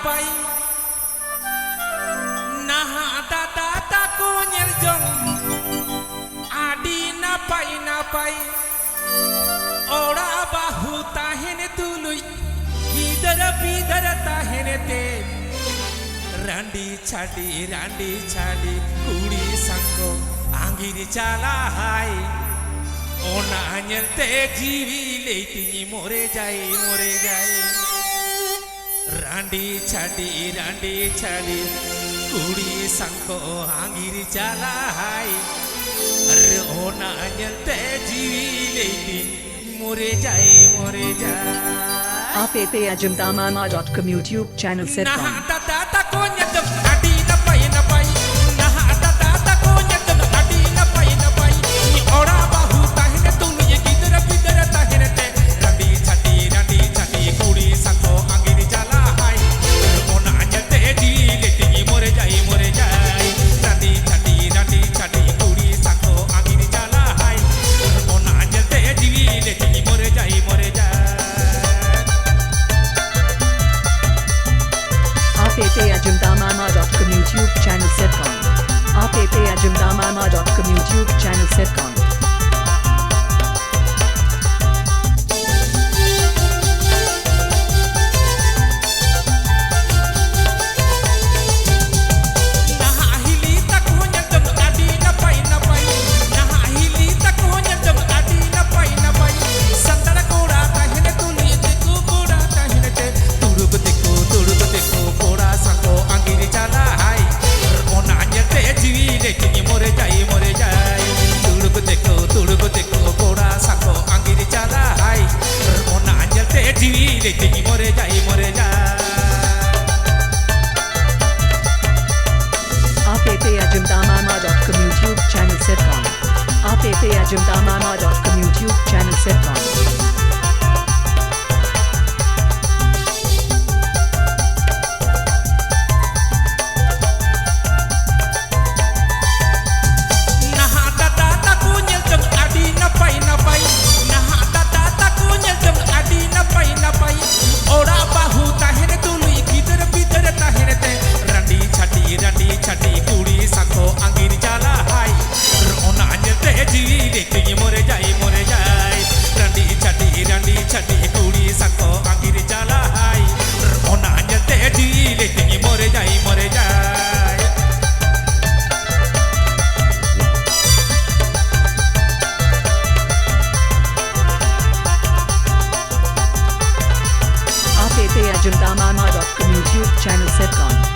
pai naha dada tako nyel jong adi na pai ora bahu tahene tului idar bidar tahene te randi chadi kudi sangko angir chala hai ona nyel te jivi leiti more jai randi chadi kudi sangko angir chala hai are ona nyel te jivi leiti more jai aapapayajamdamama.com YouTube channel set aapapayajamdamama.com YouTube channel setcom aapapayajamdamama.com YouTube channel setcom aapapayajamdamama.com YouTube channel setcom aapapayajamdamama.com YouTube channel setcom aapapayajamdamama.com YouTube channel setcom